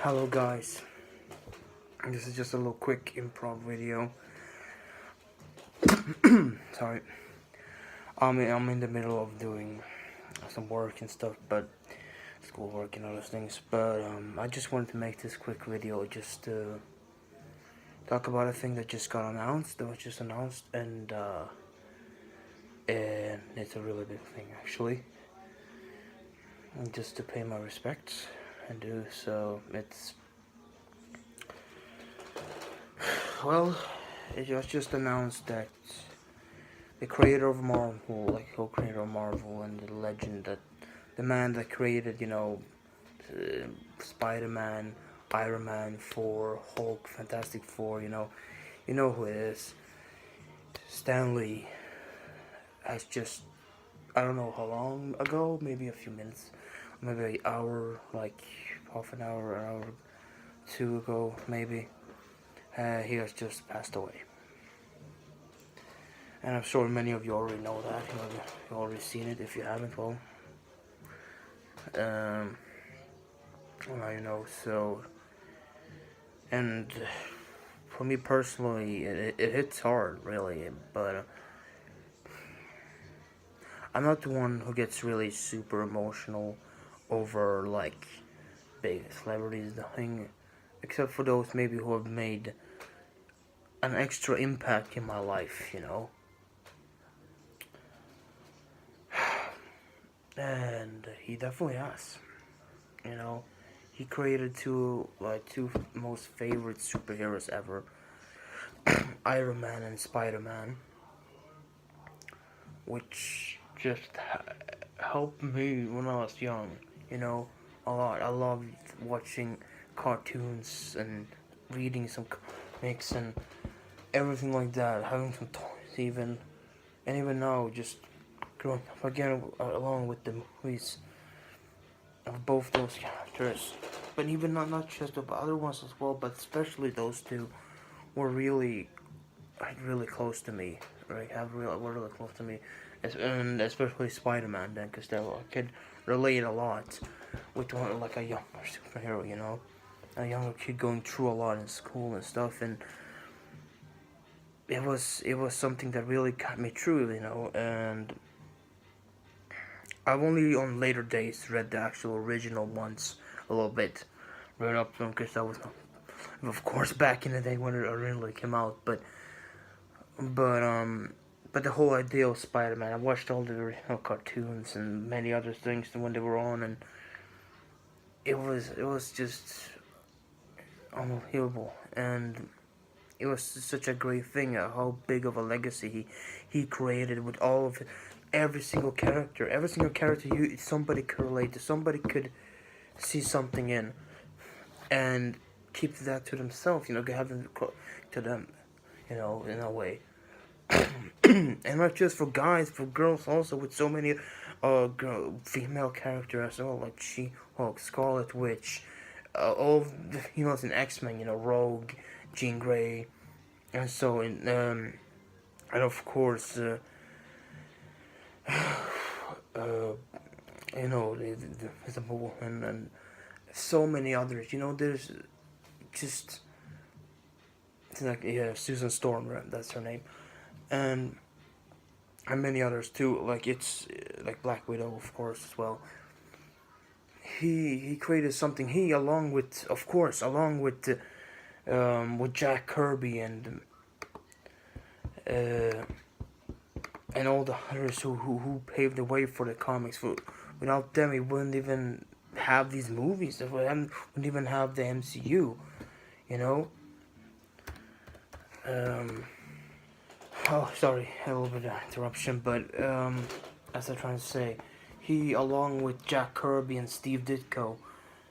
Hello guys, this is just a little quick improv video. Sorry, I'm in the middle of doing some work and stuff, but schoolwork and other things. But I just wanted to make this quick video just to talk about a thing that just got announced. That was just announced, and it's a really big thing actually. And just to pay my respects and do so, well, it was just announced that the creator of Marvel, like co-creator of Marvel, and the legend that the man that created, Spider-Man, Iron Man, Thor, Hulk, Fantastic Four, you know who it is. Stan Lee has just, I don't know how long ago, maybe a few minutes, maybe an hour, like half an hour, two ago, maybe. He has just passed away. And I'm sure many of you already know that. You've already seen it. If you haven't, well, now you know. So, and for me personally, it hits hard, really. But I'm not the one who gets really super emotional over like big celebrities dying, except for those maybe who have made an extra impact in my life. And he definitely has. He created two most favorite superheroes ever, Iron Man and Spider-Man, which just helped me when I was young. A lot. I loved watching cartoons and reading some comics and everything like that, having some toys even, and even now just growing up again along with the movies of both those characters, but even not just the other ones as well, but especially those two were really close to me. Right, were really close to me, and especially Spider-Man then, because I could relate a lot with one like a younger superhero, a younger kid going through a lot in school and stuff, and it was something that really got me through, and I've only on later days read the actual original ones a little bit, read up to them because that was, of course, back in the day when it originally came out. But the whole idea of Spider-Man, I watched all the original cartoons and many other things when they were on, and it was just unbelievable, and it was such a great thing, how big of a legacy he created with all of it. Every single character somebody could relate to, somebody could see something in, and keep that to themselves, have them to them, in a way. And not just for guys, for girls also, with so many female characters as well, like She-Hulk, Scarlet Witch, all the females in X-Men, Rogue, Jean Grey, and so and of course the Visible and so many others. There's just like, yeah, Susan Storm, right? That's her name, and many others too. Like it's like Black Widow, of course, as well. He created something. He along with, of course, with Jack Kirby uh, and all the others who paved the way for the comics. Without them, we wouldn't even have these movies. We wouldn't even have the MCU, you know. Oh, sorry, a little bit of interruption, but as I'm trying to say, he, along with Jack Kirby and Steve Ditko,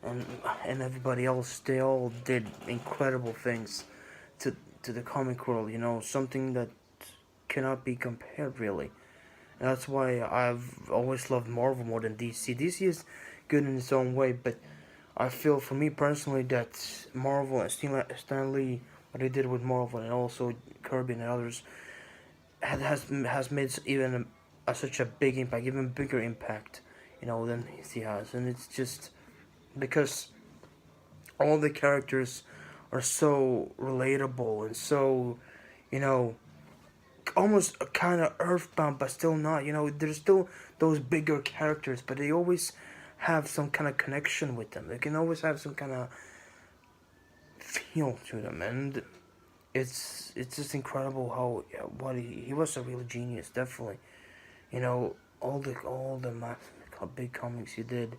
and everybody else, they all did incredible things to the comic world. Something that cannot be compared, really. And that's why I've always loved Marvel more than DC. DC is good in its own way, but I feel, for me personally, that Marvel and Stan Lee, what they did with Marvel, and also Kirby and others, has made even such a big impact, even bigger impact, than he has. And it's just because all the characters are so relatable and so, you know, almost kind of earthbound, but still not. You know, there's still those bigger characters, but they always have some kind of connection with them. They can always have some kind of feel to them, and it's just incredible how what he was a real genius, definitely. You know, big comics he did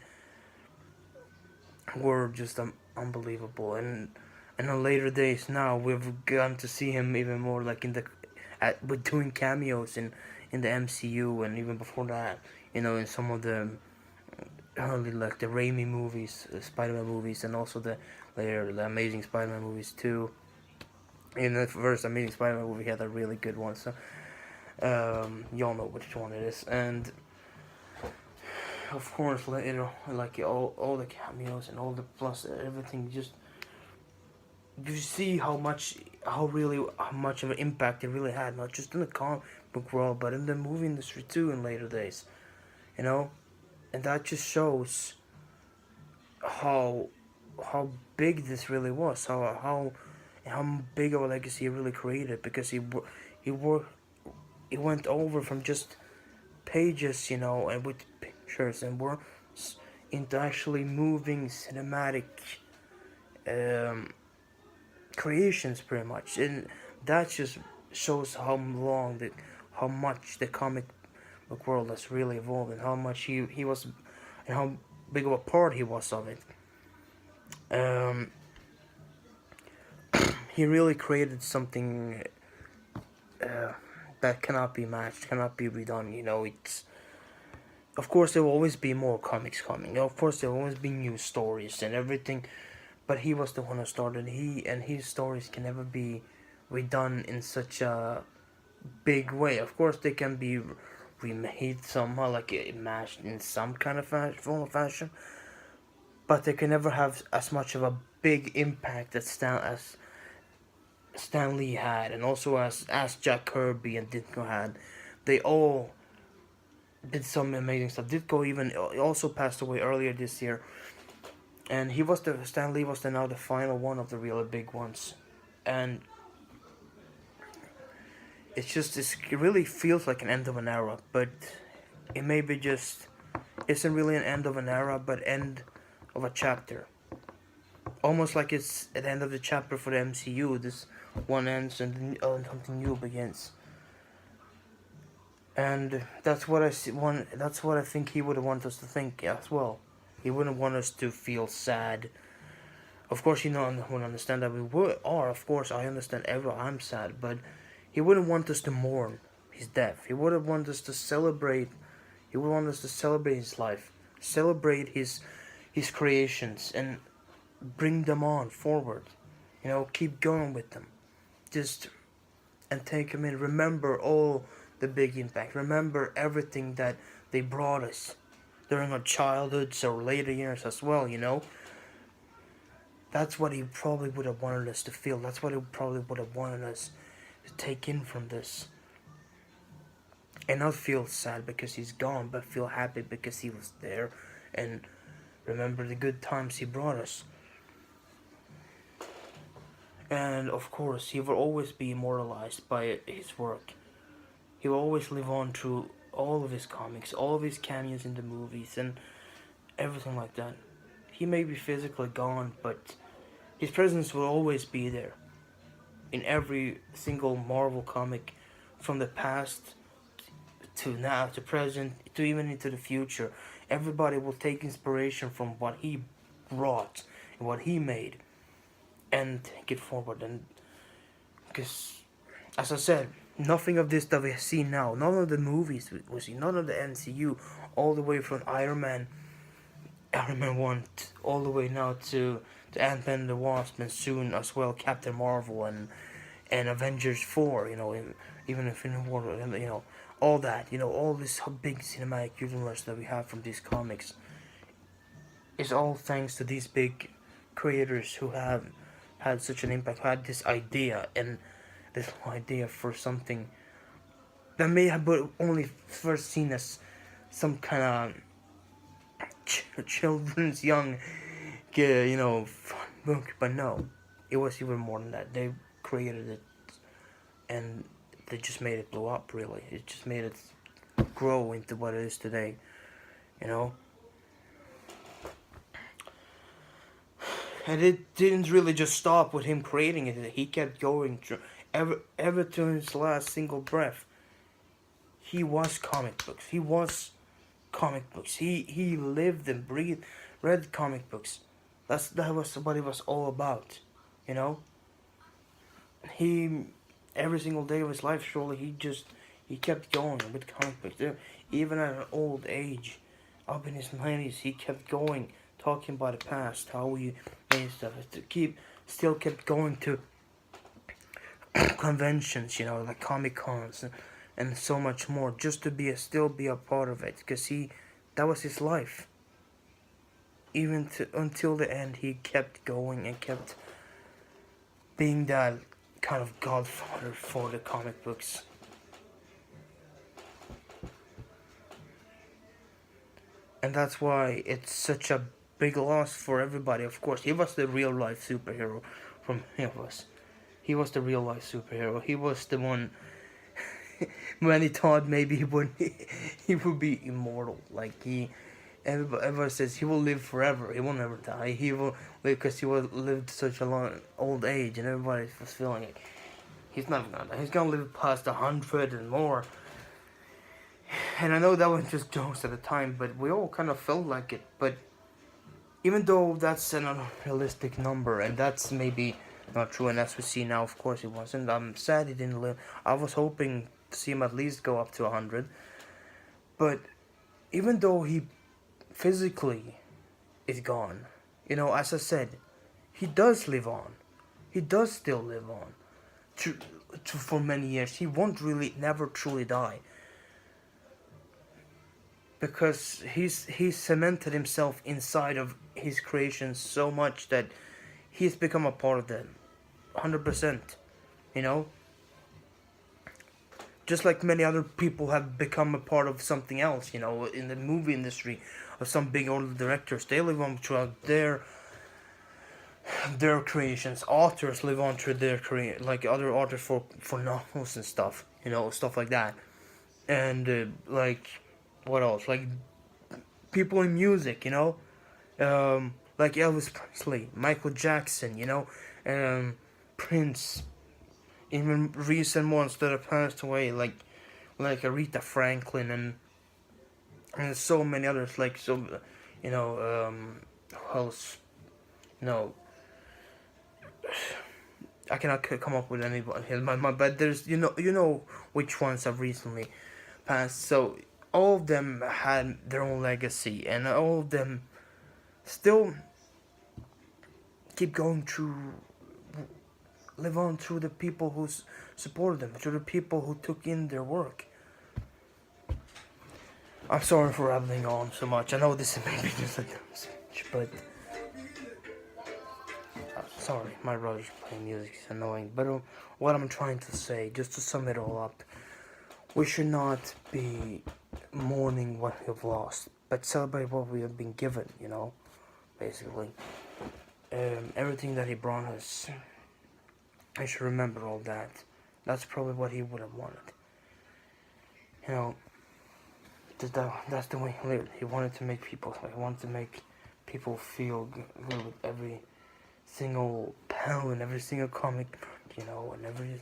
were just unbelievable, and in the later days now we've gotten to see him even more like with doing cameos in the MCU, and even before that, you know, in some of the early like the Raimi movies, the Spider-Man movies, and also the Amazing Spider-Man movies too. In the first Amazing Spider-Man movie, he had a really good one, so y'all know which one it is, and of course, you know, like all the cameos and all the plus everything, just you see how much of an impact it really had, not just in the comic book world, but in the movie industry too in later days, you know, and that just shows how how big this really was, how big of a legacy he really created, because he worked he went over from just pages, you know, and with pictures and words into actually moving cinematic um, creations, pretty much, and that just shows how much the comic book world has really evolved, and how much he was, and how big of a part he was of it. Um, he really created something uh, that cannot be matched, cannot be redone. You know, it's of course there will always be more comics coming. Of course there will always be new stories and everything, but he was the one who started. His stories can never be redone in such a big way. Of course they can be remade somehow, like matched in some kind of form of fashion, but they can never have as much of a big impact as Stan Lee had, and also as Jack Kirby and Ditko had. They all did some amazing stuff. Ditko even also passed away earlier this year, and Stan Lee was now the final one of the really big ones, and it really feels like an end of an era, but it may be just isn't really an end of an era, but end of a chapter. Almost like it's at the end of the chapter for the MCU. This one ends and something new begins. And that's what I see. That's what I think he would want us to think as well. He wouldn't want us to feel sad. Of course, you know, I would understand that we would. Or, of course, I understand. I'm sad, but he wouldn't want us to mourn his death. He wouldn't want us to celebrate. He would want us to celebrate his life, celebrate his creations, and bring them on forward. You know, keep going with them. Just and take them in. Remember all the big impact. Remember everything that they brought us during our childhoods or later years as well, you know? That's what he probably would have wanted us to feel. That's what he probably would have wanted us to take in from this. And not feel sad because he's gone, but feel happy because he was there and remember the good times he brought us. And of course, he will always be immortalized by his work. He will always live on through all of his comics, all of his cameos in the movies, and everything like that. He may be physically gone, but his presence will always be there. In every single Marvel comic, from the past to now to present to even into the future, everybody will take inspiration from what he brought and what he made and take it forward. And because, as I said, nothing of this that we see now, none of the movies we see, none of the MCU, all the way from Iron Man 1, all the way now to Ant-Man and the Wasp, and soon as well Captain Marvel and Avengers 4, you know, even Infinity War, you know, all that, you know, all this big cinematic universe that we have from these comics is all thanks to these big creators who have had such an impact, who had this idea, and this idea for something that may have been only first seen as some kind of children's young, you know, fun book, but no, it was even more than that. They created it, and they just made it blow up. Really, it just made it grow into what it is today. You know, and it didn't really just stop with him creating it. He kept going through ever to his last single breath. He was comic books. He was comic books. He lived and breathed, read comic books. That was what it was all about, you know. He every single day of his life, surely he kept going with comic books. Even at an old age, up in his 90s, he kept going, talking about the past, how we made stuff. Still kept going to conventions, you know, like Comic Cons and so much more, just to still be a part of it, because that was his life. Even until the end, he kept going and kept being that kind of godfather for the comic books. And that's why it's such a big loss for everybody. Of course, he was the real life superhero from us. He was the real life superhero. He was the one when he thought maybe he would be immortal. Like everybody says he will live forever. He will never die. He will live because he will live to such a long old age, and everybody was feeling like he's not gonna die. He's gonna live past 100 and more. And I know that was just jokes at the time, but we all kind of felt like it. But even though that's an unrealistic number, and that's maybe not true, and as we see now, of course, it wasn't. I'm sad he didn't live. I was hoping to see him at least go up to 100. But even though he physically is gone, you know, as I said, he does live on. He does still live on. For many years. He won't really never truly die. Because he's cemented himself inside of his creations so much that he's become a part of them. 100%. You know? Just like many other people have become a part of something else, you know, in the movie industry, or some big old directors. They live on throughout their creations. Authors live on through their career, like other authors for novels and stuff, you know, stuff like that. And like, what else? Like people in music, you know, like Elvis Presley, Michael Jackson, you know, Prince, even recent ones that have passed away, like Aretha Franklin and so many others, like so, you know, who else? No, I cannot come up with anybody here. But there's you know which ones have recently passed. So all of them had their own legacy, and all of them still keep going through, live on through the people who supported them, through the people who took in their work. I'm sorry for rambling on so much. I know this is maybe just a dumb speech, but sorry, my brother's playing music. It's annoying. But what I'm trying to say, just to sum it all up, we should not be mourning what we've lost, but celebrate what we have been given, you know, basically. Everything that he brought us, I should remember all that. That's probably what he would have wanted. You know, that's the way he lived. He wanted to make people feel good with every single pound, every single comic, you know, and every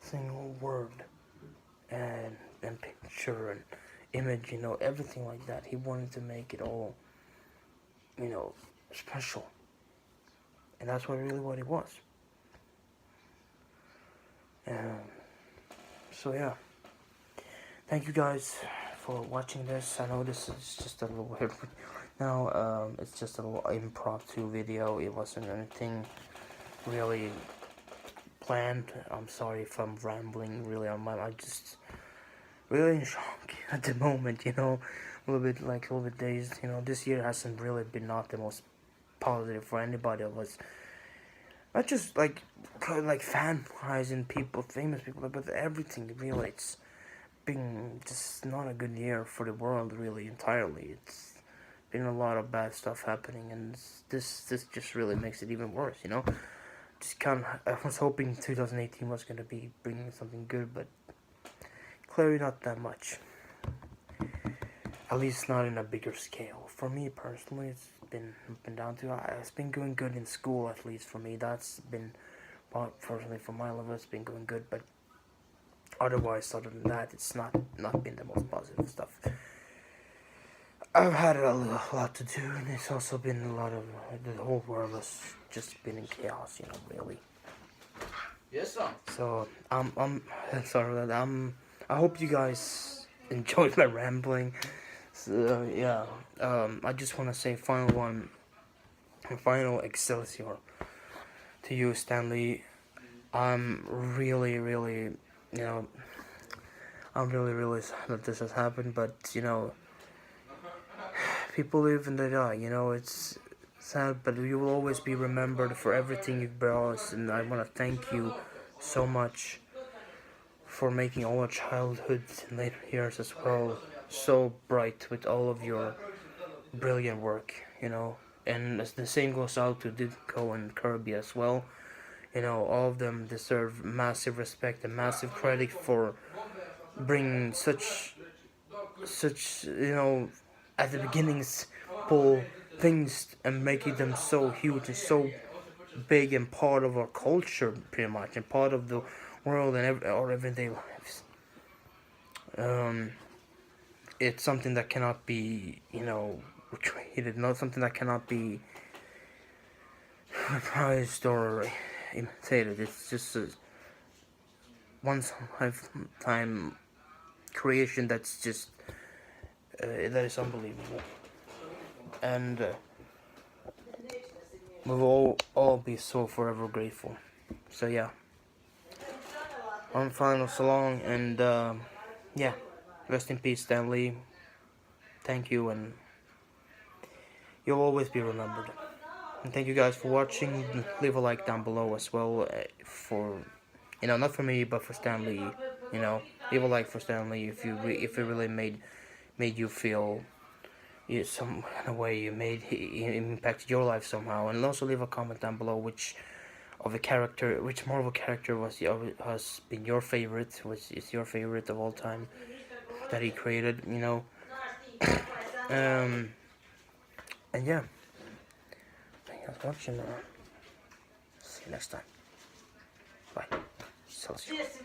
single word and picture and image, you know, everything like that. He wanted to make it all, you know, special. And that's what it was. So yeah. Thank you guys for watching this. I know this is just a little weird now. It's just a little impromptu video. It wasn't anything really planned. I'm sorry if I'm rambling really on my. I just really in shock at the moment. You know, a little bit dazed. You know, this year hasn't really been not the most positive for anybody of us. Not just like fan-wise and people, famous people, but everything really. It's been just not a good year for the world, really, entirely. It's been a lot of bad stuff happening, and this just really makes it even worse. You know, just kind of, I was hoping 2018 was gonna be bringing something good, but clearly not that much. At least not in a bigger scale. For me personally, it's been down to, it's been going good in school, at least for me. That's been, personally for my level, it's been going good, but otherwise, other than that, it's not been the most positive stuff. I've had a lot to do, and it's also been a lot of, the whole world has just been in chaos, you know, really. Yes, sir. So I'm sorry that I hope you guys enjoyed my rambling. So yeah, I just want to say final Excelsior to you, Stanley. I'm really, really, you know, I'm really sad that this has happened, but you know, people live and they die. You know, it's sad, but you will always be remembered for everything you've brought us, and I want to thank you so much for making all our childhood and later years as well so bright with all of your brilliant work, you know. And as the same goes out to Ditko and Kirby as well. You know, all of them deserve massive respect and massive credit for bringing such you know, at the beginnings, pull things and making them so huge and so big and part of our culture, pretty much, and part of the world and our everyday lives. Um, it's something that cannot be, you know, recreated, not something that cannot be reprised or imitated. It's just a once in a lifetime creation that's just that is unbelievable, and we will all be so forever grateful. So yeah, on final so long, and yeah, rest in peace, Stanley. Thank you, and you'll always be remembered. And thank you guys for watching. Leave a like down below as well for, you know, not for me but for Stanley. You know, leave a like for Stanley if if it really made you feel, some kind of way you made it impacted your life somehow. And also leave a comment down below which Marvel character has been your favorite, which is your favorite of all time that he created. You know, and yeah, thank you for watching. See you next time. Bye. Celsius.